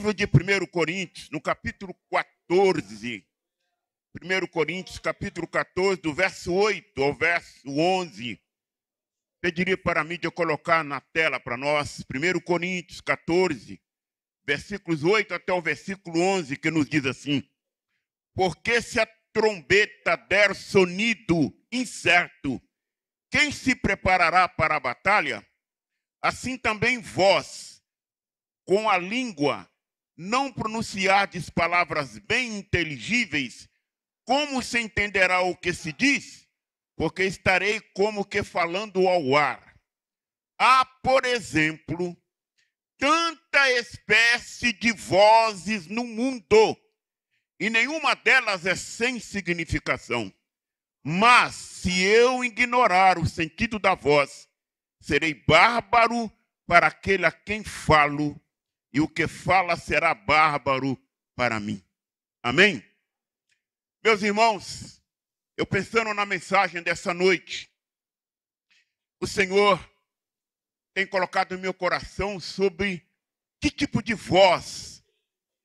livro de 1 Coríntios, no capítulo 14, 1 Coríntios, capítulo 14, do verso 8 ao verso 11, pediria para mim de eu colocar na tela para nós, 1 Coríntios 14, versículos 8 até o versículo 11, que nos diz assim: porque se a trombeta der sonido incerto, quem se preparará para a batalha? Assim também vós, com a língua, não pronunciardes palavras bem inteligíveis, como se entenderá o que se diz? Porque estarei como que falando ao ar. Há, por exemplo, tanta espécie de vozes no mundo, e nenhuma delas é sem significação. Mas, se eu ignorar o sentido da voz, serei bárbaro para aquele a quem falo, e o que fala será bárbaro para mim. Amém? Meus irmãos, eu pensando na mensagem dessa noite, o Senhor tem colocado no meu coração sobre que tipo de voz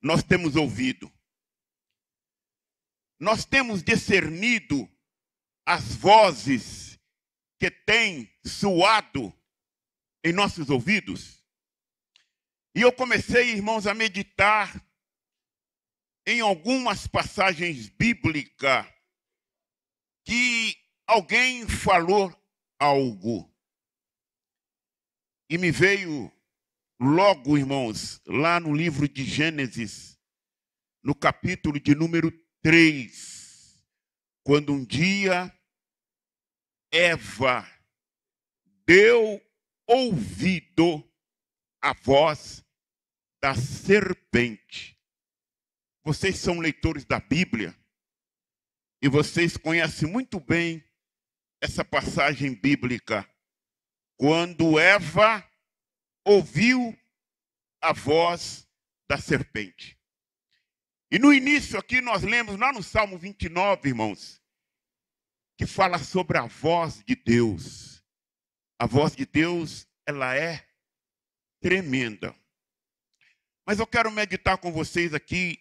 nós temos ouvido. Nós temos discernido as vozes que têm soado em nossos ouvidos. E eu comecei, irmãos, a meditar em algumas passagens bíblicas que alguém falou algo. E me veio logo, irmãos, lá no livro de Gênesis, no capítulo de número 3, quando um dia Eva deu ouvido à voz da serpente. Vocês são leitores da Bíblia e vocês conhecem muito bem essa passagem bíblica, quando Eva ouviu a voz da serpente. E no início aqui nós lemos lá no Salmo 29, irmãos, que fala sobre a voz de Deus. A voz de Deus, ela é tremenda. Mas eu quero meditar com vocês aqui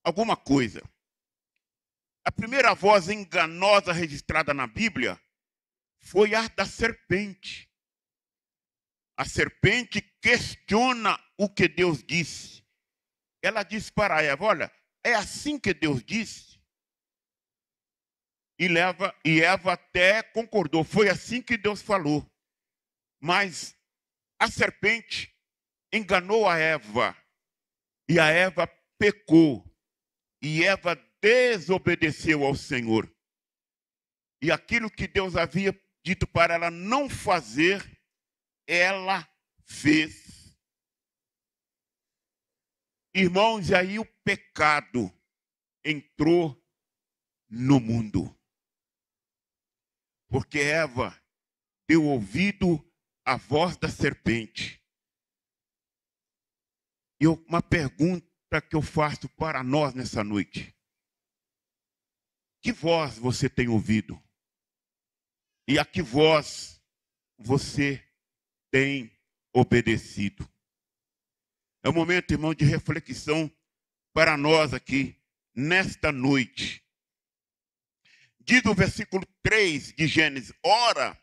alguma coisa. A primeira voz enganosa registrada na Bíblia foi a da serpente. A serpente questiona o que Deus disse. Ela disse para Eva: olha, é assim que Deus disse? E Eva até concordou, foi assim que Deus falou. Mas a serpente enganou a Eva, e a Eva pecou, e Eva desobedeceu ao Senhor. E aquilo que Deus havia dito para ela não fazer, ela fez. Irmãos, e aí o pecado entrou no mundo. Porque Eva deu ouvido à voz da serpente. E uma pergunta que eu faço para nós nessa noite: que voz você tem ouvido? E a que voz você tem obedecido? É um momento, irmão, de reflexão para nós aqui, nesta noite. Diz o versículo 3 de Gênesis: ora,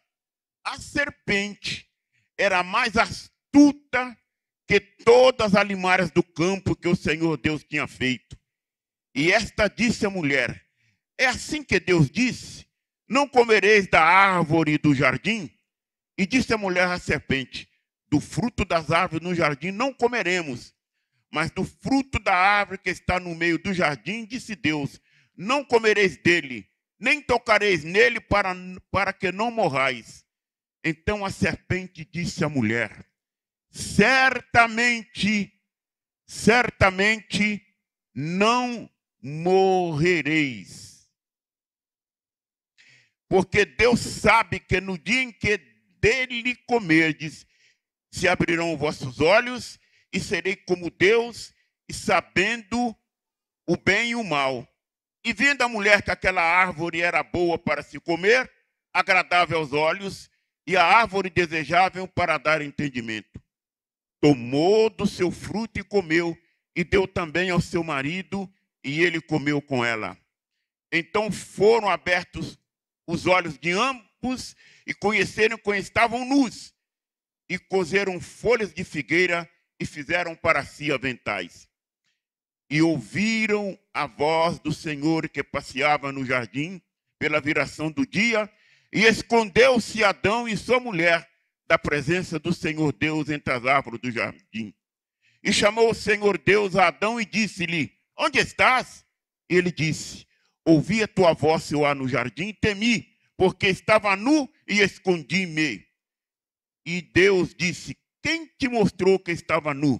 a serpente era mais astuta que todas as animais do campo que o Senhor Deus tinha feito. E esta disse à mulher: é assim que Deus disse: não comereis da árvore do jardim? E disse a mulher à serpente: do fruto das árvores no jardim não comeremos, mas do fruto da árvore que está no meio do jardim, disse Deus: não comereis dele, nem tocareis nele para que não morrais. Então a serpente disse à mulher: certamente não morrereis. Porque Deus sabe que no dia em que dele comerdes, se abrirão vossos olhos, e serei como Deus, e sabendo o bem e o mal. E vendo a mulher que aquela árvore era boa para se comer, agradável aos olhos, e a árvore desejável para dar entendimento. tomou do seu fruto e comeu, e deu também ao seu marido, e ele comeu com ela. Então foram abertos os olhos de ambos, e conheceram que estavam nus, e coseram folhas de figueira, e fizeram para si aventais. E ouviram a voz do Senhor que passeava no jardim pela viração do dia, e escondeu-se Adão e sua mulher da presença do Senhor Deus entre as árvores do jardim. E chamou o Senhor Deus a Adão e disse-lhe: onde estás? E ele disse: ouvi a tua voz soar no jardim e temi, porque estava nu e escondi-me. E Deus disse: quem te mostrou que estava nu?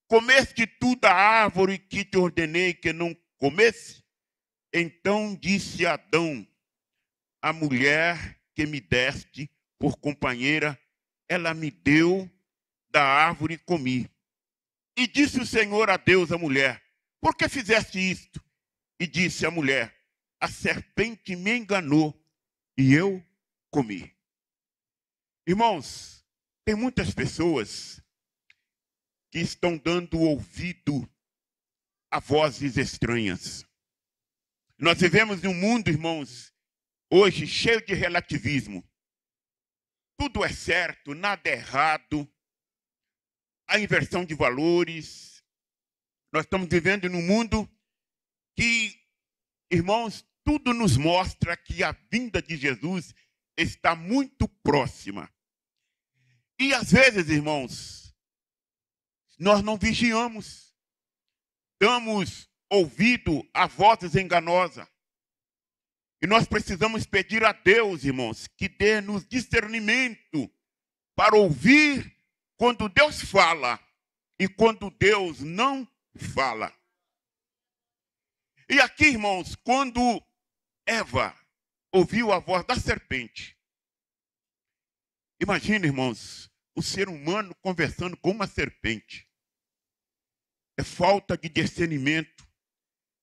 Comeste tu da árvore que te ordenei que não comesse? Então disse Adão: a mulher que me deste por companheira, ela me deu da árvore e comi. E disse o Senhor a Deus à mulher: por que fizeste isto? E disse a mulher: a serpente me enganou e eu comi. Irmãos, tem muitas pessoas que estão dando ouvido a vozes estranhas. Nós vivemos em um mundo, irmãos, hoje cheio de relativismo. Tudo é certo, nada é errado. A inversão de valores. Nós estamos vivendo num mundo que, irmãos, tudo nos mostra que a vinda de Jesus está muito próxima. E às vezes, irmãos, nós não vigiamos, damos ouvido a vozes enganosas. E nós precisamos pedir a Deus, irmãos, que dê-nos discernimento para ouvir quando Deus fala e quando Deus não fala. E aqui, irmãos, quando Eva ouviu a voz da serpente, imagina, irmãos, o ser humano conversando com uma serpente. É falta de discernimento,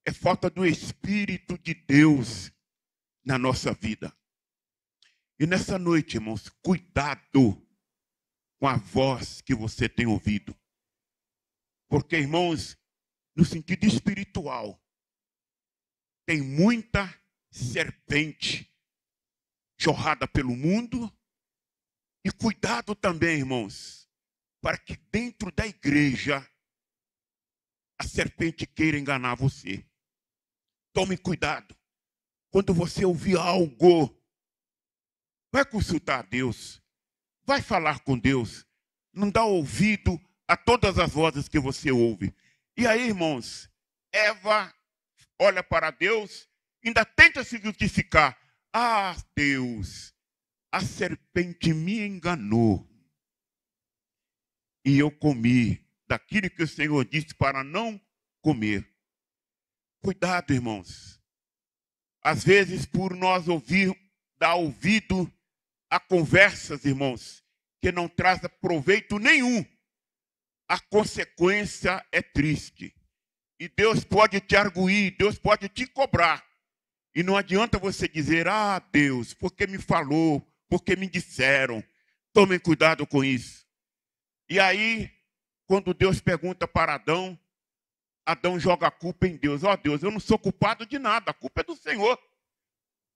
é falta do Espírito de Deus na nossa vida. E nessa noite, irmãos, cuidado com a voz que você tem ouvido. Porque, irmãos, no sentido espiritual, tem muita serpente jorrada pelo mundo. E cuidado também, irmãos, para que dentro da igreja a serpente queira enganar você. Tome cuidado. Quando você ouvir algo, vai consultar a Deus. Vai falar com Deus. Não dá ouvido a todas as vozes que você ouve. E aí, irmãos, Eva olha para Deus, ainda tenta se justificar. Ah, Deus, a serpente me enganou. E eu comi daquilo que o Senhor disse para não comer. Cuidado, irmãos. Às vezes, por nós dar ouvido a conversas, irmãos, que não traz proveito nenhum, a consequência é triste. E Deus pode te arguir, Deus pode te cobrar. E não adianta você dizer: ah, Deus, porque me falou, porque me disseram. Tomem cuidado com isso. E aí, quando Deus pergunta para Adão, Adão joga a culpa em Deus. Ó, Deus, eu não sou culpado de nada, a culpa é do Senhor.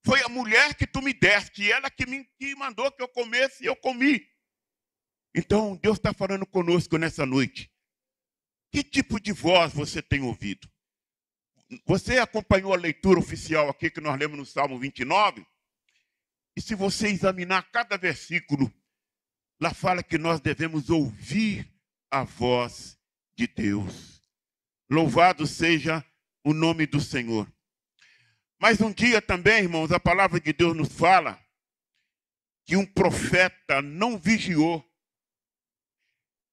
Foi a mulher que tu me deste, ela que mandou que eu comesse e eu comi. Então, Deus está falando conosco nessa noite. Que tipo de voz você tem ouvido? Você acompanhou a leitura oficial aqui que nós lemos no Salmo 29? E se você examinar cada versículo, lá fala que nós devemos ouvir a voz de Deus. Louvado seja o nome do Senhor. Mas um dia também, irmãos, a palavra de Deus nos fala que um profeta não vigiou.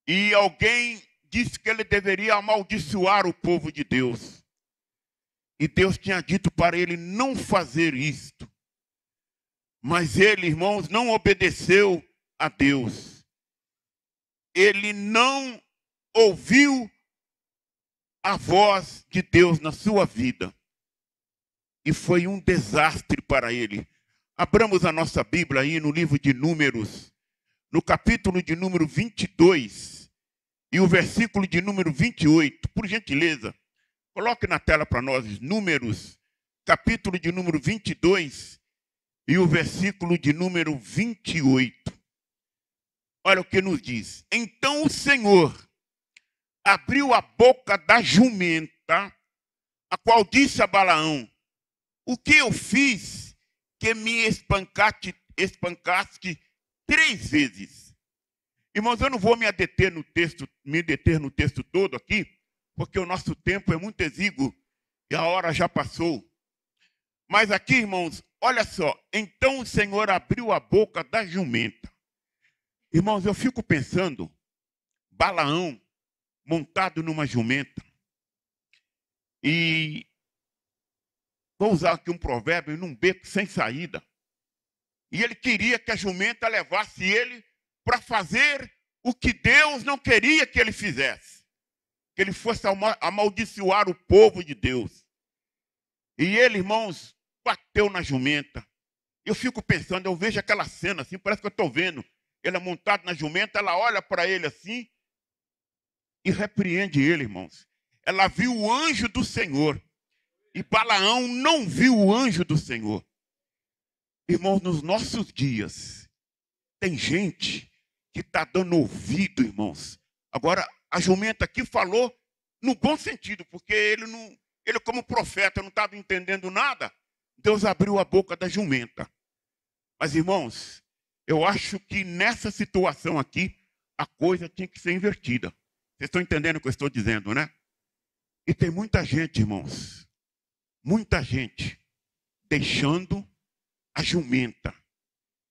E alguém disse que ele deveria amaldiçoar o povo de Deus. E Deus tinha dito para ele não fazer isto. Mas ele, irmãos, não obedeceu a Deus. Ele não ouviu a voz de Deus na sua vida. E foi um desastre para ele. Abramos a nossa Bíblia aí no livro de Números, no capítulo de número 22. e o versículo de número 28. Por gentileza, coloque na tela para nós Números, capítulo de número 22 e o versículo de número 28. Olha o que nos diz. Então o Senhor abriu a boca da jumenta, a qual disse a Balaão: o que eu fiz que me espancaste 3 vezes? Irmãos, eu não vou me deter no texto todo aqui, porque o nosso tempo é muito exíguo e a hora já passou. Mas aqui, irmãos, olha só. Então o Senhor abriu a boca da jumenta. Irmãos, eu fico pensando, Balaão montado numa jumenta. E vou usar aqui um provérbio, num beco sem saída. E ele queria que a jumenta levasse ele para fazer o que Deus não queria que ele fizesse. Que ele fosse amaldiçoar o povo de Deus. E ele, irmãos, bateu na jumenta. Eu fico pensando, eu vejo aquela cena assim, parece que eu estou vendo. Ele é montado na jumenta, ela olha para ele assim e repreende ele, irmãos. Ela viu o anjo do Senhor. E Balaão não viu o anjo do Senhor. Irmãos, nos nossos dias, tem gente que está dando ouvido, irmãos. Agora, a jumenta aqui falou no bom sentido, porque ele como profeta não estava entendendo nada. Deus abriu a boca da jumenta. Mas, irmãos, eu acho que nessa situação aqui, a coisa tinha que ser invertida. Vocês estão entendendo o que eu estou dizendo, né? E tem muita gente, irmãos, muita gente deixando a jumenta.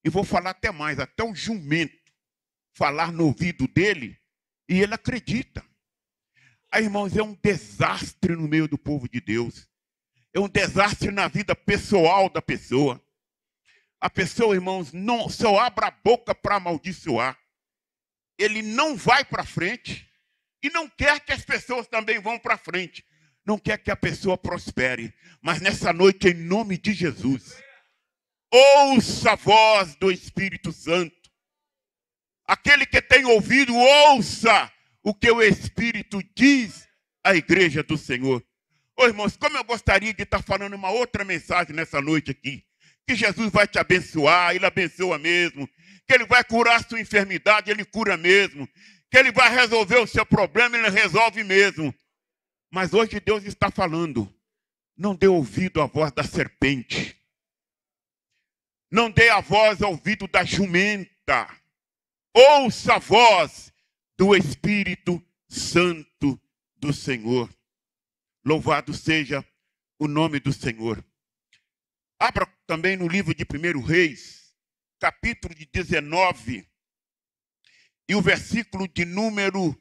E vou falar até mais, até o jumento falar no ouvido dele e ele acredita. Aí, irmãos, é um desastre no meio do povo de Deus. É um desastre na vida pessoal da pessoa. A pessoa, irmãos, não só abre a boca para amaldiçoar. Ele não vai para frente e não quer que as pessoas também vão para frente. Não quer que a pessoa prospere. Mas nessa noite, em nome de Jesus, ouça a voz do Espírito Santo. Aquele que tem ouvido, ouça o que o Espírito diz à igreja do Senhor. Ô, irmãos, como eu gostaria de estar falando uma outra mensagem nessa noite aqui. Que Jesus vai te abençoar, Ele abençoa mesmo. Que Ele vai curar a sua enfermidade, Ele cura mesmo. Que Ele vai resolver o seu problema, Ele resolve mesmo. Mas hoje Deus está falando. Não dê ouvido à voz da serpente. Não dê a voz ao ouvido da jumenta. Ouça a voz do Espírito Santo do Senhor. Louvado seja o nome do Senhor. Abra também no livro de 1 Reis, capítulo de 19, e o versículo de número...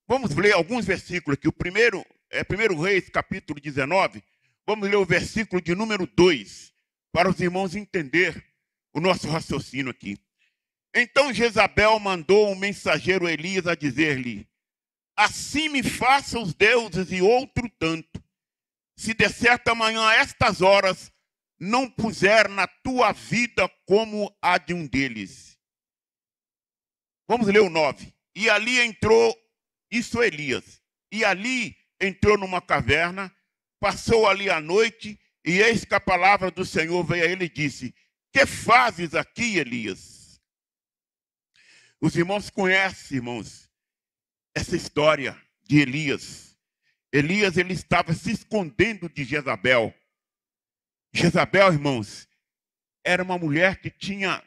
Vamos ler alguns versículos aqui. O primeiro é 1 Reis, capítulo 19. Vamos ler o versículo de número 2, para os irmãos entenderem o nosso raciocínio aqui. Então Jezabel mandou um mensageiro Elias a dizer-lhe: assim me façam os deuses e outro tanto, se de certa manhã a estas horas não puser na tua vida como a de um deles. Vamos ler o 9. E ali entrou, isso é Elias, e ali entrou numa caverna, passou ali a noite, e eis que a palavra do Senhor veio a ele e disse: que fazes aqui, Elias? Os irmãos conhecem, irmãos, essa história de Elias. Elias, ele estava se escondendo de Jezabel. Jezabel, irmãos, era uma mulher que tinha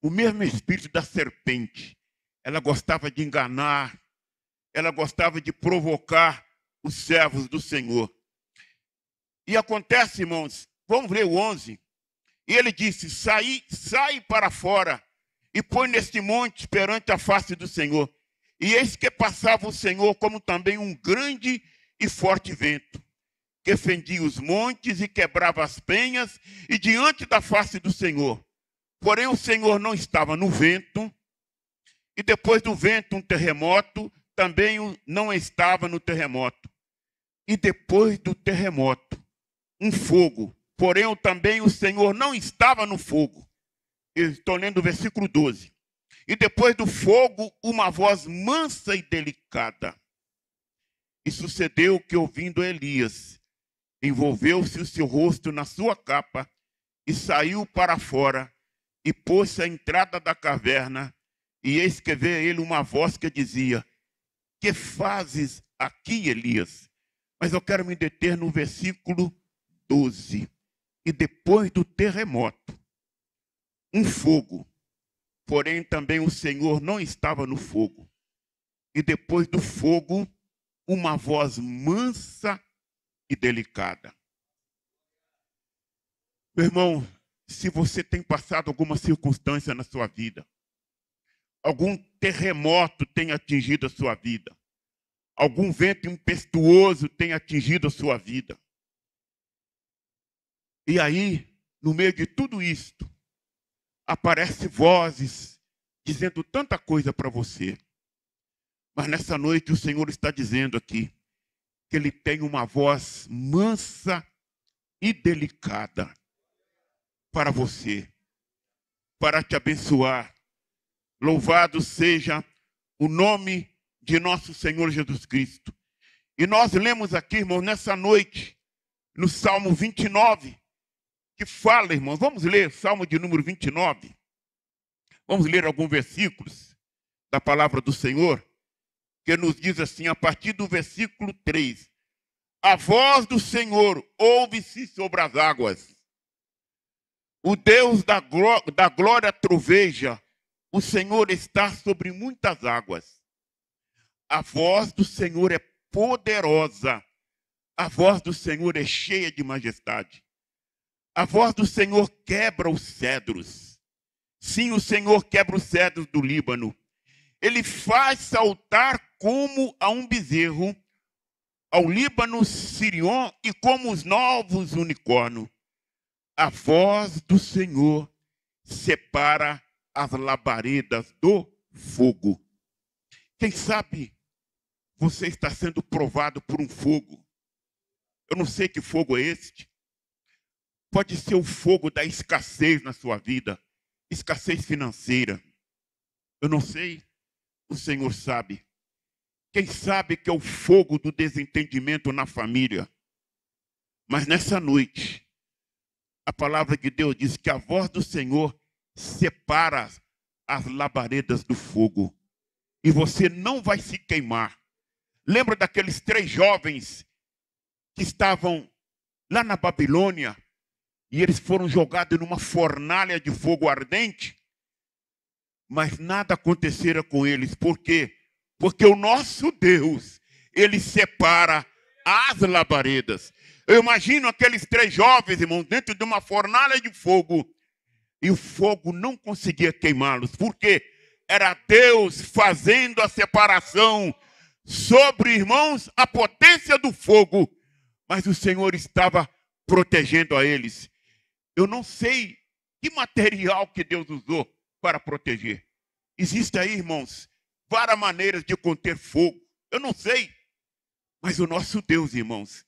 o mesmo espírito da serpente. Ela gostava de enganar, ela gostava de provocar os servos do Senhor. E acontece, irmãos, vamos ler o 11. E ele disse: sai para fora e põe neste monte perante a face do Senhor. E eis que passava o Senhor como também um grande e forte vento, que fendia os montes e quebrava as penhas, e diante da face do Senhor. Porém o Senhor não estava no vento, e depois do vento um terremoto, também não estava no terremoto. E depois do terremoto, um fogo, porém também o Senhor não estava no fogo. Eu estou lendo o versículo 12. E depois do fogo, uma voz mansa e delicada. E sucedeu que, ouvindo Elias, envolveu-se o seu rosto na sua capa e saiu para fora e pôs-se à entrada da caverna. E eis que veio a ele uma voz que dizia: que fazes aqui, Elias? Mas eu quero me deter no versículo 12. E depois do terremoto, um fogo, porém também o Senhor não estava no fogo. E depois do fogo, uma voz mansa e delicada. Meu irmão, se você tem passado alguma circunstância na sua vida, algum terremoto tem atingido a sua vida, algum vento impetuoso tem atingido a sua vida, e aí, no meio de tudo isto, aparecem vozes dizendo tanta coisa para você. Mas nessa noite o Senhor está dizendo aqui que Ele tem uma voz mansa e delicada para você, para te abençoar. Louvado seja o nome de nosso Senhor Jesus Cristo. E nós lemos aqui, irmãos, nessa noite, no Salmo 29, que fala, irmãos, vamos ler Salmo de número 29. Vamos ler alguns versículos da palavra do Senhor, que nos diz assim, a partir do versículo 3. A voz do Senhor ouve-se sobre as águas. O Deus da glória troveja. O Senhor está sobre muitas águas. A voz do Senhor é poderosa. A voz do Senhor é cheia de majestade. A voz do Senhor quebra os cedros. Sim, o Senhor quebra os cedros do Líbano. Ele faz saltar como a um bezerro, ao Líbano Sirion e como os novos unicórnios. A voz do Senhor separa as labaredas do fogo. Quem sabe você está sendo provado por um fogo. Eu não sei que fogo é este. Pode ser o fogo da escassez na sua vida, escassez financeira. Eu não sei, o Senhor sabe. Quem sabe que é o fogo do desentendimento na família. Mas nessa noite, a palavra de Deus diz que a voz do Senhor separa as labaredas do fogo. E você não vai se queimar. Lembra daqueles 3 jovens que estavam lá na Babilônia e eles foram jogados numa fornalha de fogo ardente? Mas nada acontecera com eles. Por quê? Porque o nosso Deus, Ele separa as labaredas. Eu imagino aqueles 3 jovens, irmãos, dentro de uma fornalha de fogo. E o fogo não conseguia queimá-los. Por quê? Era Deus fazendo a separação sobre, irmãos, a potência do fogo. Mas o Senhor estava protegendo a eles. Eu não sei que material que Deus usou para proteger. Existem aí, irmãos, várias maneiras de conter fogo. Eu não sei. Mas o nosso Deus, irmãos,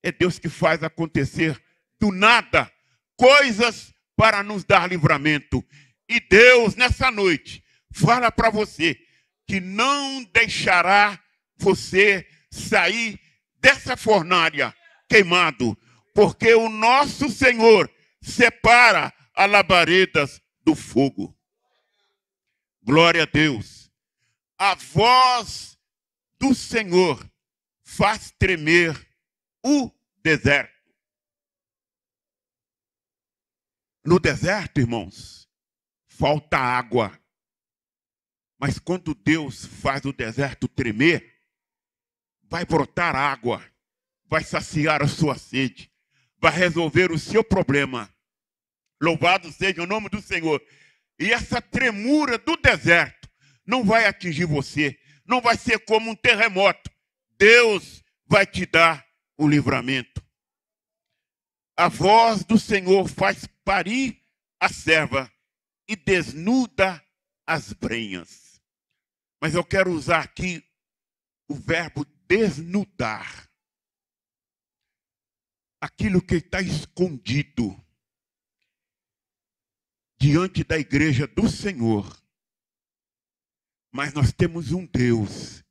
é Deus que faz acontecer do nada coisas para nos dar livramento. E Deus, nessa noite, fala para você que não deixará você sair dessa fornalha queimado, porque o nosso Senhor separa as labaredas do fogo. Glória a Deus. A voz do Senhor faz tremer o deserto. No deserto, irmãos, falta água. Mas quando Deus faz o deserto tremer, vai brotar água, vai saciar a sua sede, vai resolver o seu problema. Louvado seja o nome do Senhor. E essa tremura do deserto não vai atingir você, não vai ser como um terremoto. Deus vai te dar o livramento. A voz do Senhor faz parir a serva e desnuda as brenhas. Mas eu quero usar aqui o verbo desnudar. Aquilo que está escondido diante da igreja do Senhor Mas nós temos um Deus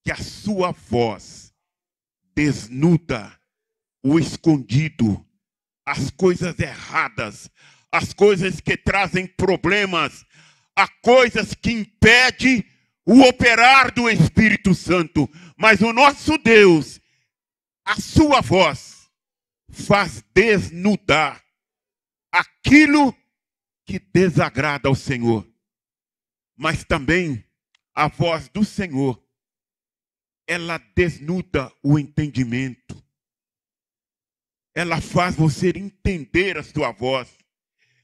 que a sua voz desnuda o escondido, as coisas erradas, as coisas que trazem problemas, as coisas que impedem o operar do Espírito Santo. Mas o nosso Deus, a sua voz, faz desnudar aquilo que desagrada ao Senhor. Mas também a voz do Senhor, ela desnuda o entendimento. Ela faz você entender a sua voz.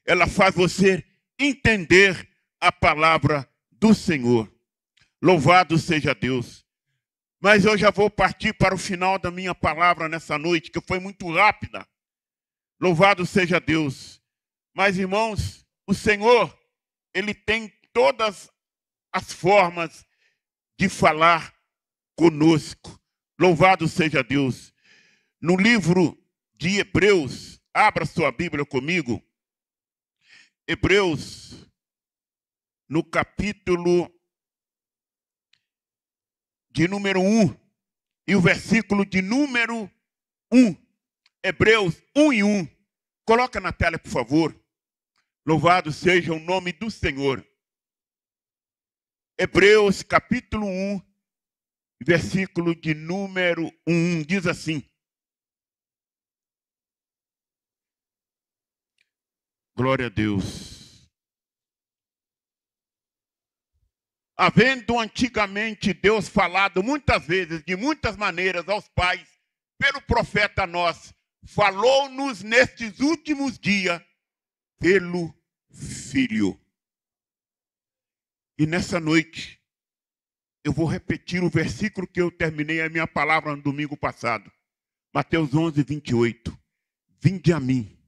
Ela faz você entender a palavra do Senhor. Louvado seja Deus. Mas eu já vou partir para o final da minha palavra nessa noite, que foi muito rápida. Louvado seja Deus. Mas, irmãos, o Senhor, Ele tem todas as formas de falar conosco. Louvado seja Deus. No livro de Hebreus, abra sua Bíblia comigo. Hebreus, no capítulo de número 1 e o versículo de número 1. Hebreus 1:1. Coloca na tela, por favor. Louvado seja o nome do Senhor. Hebreus capítulo 1, versículo de número 1, diz assim. Glória a Deus. Havendo antigamente Deus falado muitas vezes, de muitas maneiras aos pais, pelo profeta nós, falou-nos nestes últimos dias pelo Filho. E nessa noite, eu vou repetir o versículo que eu terminei a minha palavra no domingo passado. Mateus 11:28. Vinde a mim,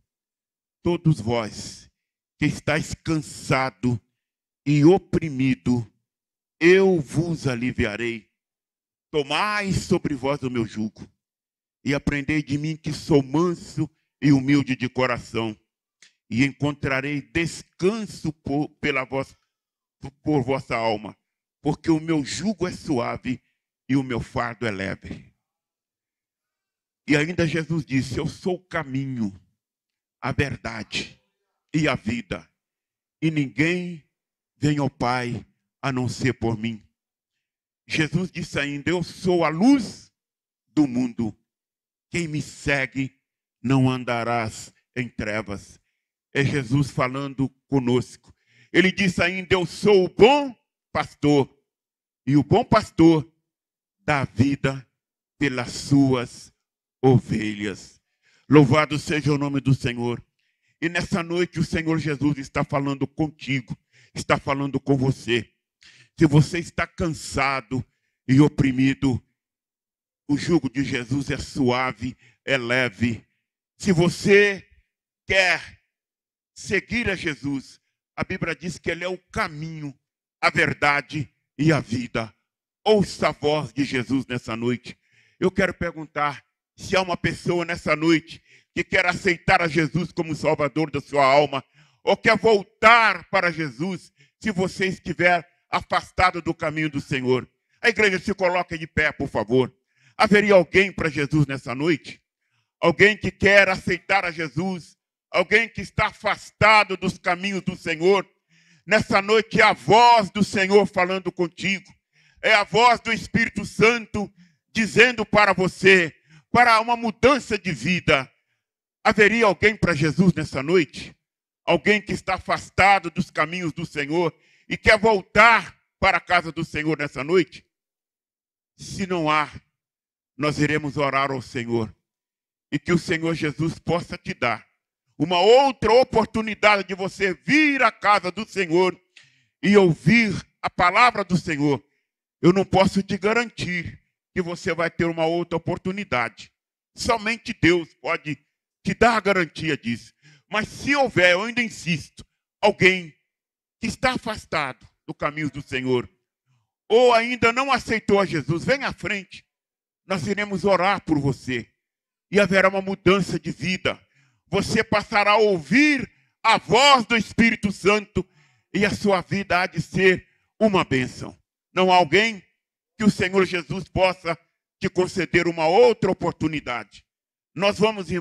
todos vós que estáis cansado e oprimido, eu vos aliviarei. Tomai sobre vós o meu jugo e aprendei de mim, que sou manso e humilde de coração, e encontrarei descanso por vossa alma, porque o meu jugo é suave e o meu fardo é leve. E ainda Jesus disse: eu sou o caminho, a verdade e a vida, e ninguém vem ao Pai a não ser por mim. Jesus disse ainda: eu sou a luz do mundo. Quem me segue não andarás em trevas. É Jesus falando conosco. Ele disse ainda: eu sou o bom pastor, e o bom pastor dá vida pelas suas ovelhas. Louvado seja o nome do Senhor. E nessa noite o Senhor Jesus está falando contigo, está falando com você. Se você está cansado e oprimido, o jugo de Jesus é suave, é leve. Se você quer seguir a Jesus, a Bíblia diz que Ele é o caminho, a verdade e a vida. Ouça a voz de Jesus nessa noite. Eu quero perguntar se há uma pessoa nessa noite que quer aceitar a Jesus como Salvador da sua alma, ou quer voltar para Jesus, se você estiver afastado do caminho do Senhor. A igreja se coloca de pé, por favor. Haveria alguém para Jesus nessa noite? Alguém que quer aceitar a Jesus? Alguém que está afastado dos caminhos do Senhor? Nessa noite é a voz do Senhor falando contigo. É a voz do Espírito Santo dizendo para você, para uma mudança de vida. Haveria alguém para Jesus nessa noite? Alguém que está afastado dos caminhos do Senhor e quer voltar para a casa do Senhor nessa noite? Se não há, nós iremos orar ao Senhor. E que o Senhor Jesus possa te dar uma outra oportunidade de você vir à casa do Senhor e ouvir a palavra do Senhor. Eu não posso te garantir que você vai ter uma outra oportunidade. Somente Deus pode te dar a garantia disso. Mas se houver, eu ainda insisto, alguém que está afastado do caminho do Senhor, ou ainda não aceitou a Jesus, vem à frente. Nós iremos orar por você. E haverá uma mudança de vida. Você passará a ouvir a voz do Espírito Santo e a sua vida há de ser uma bênção. Não há alguém que o Senhor Jesus possa te conceder uma outra oportunidade. Nós vamos, irmãos,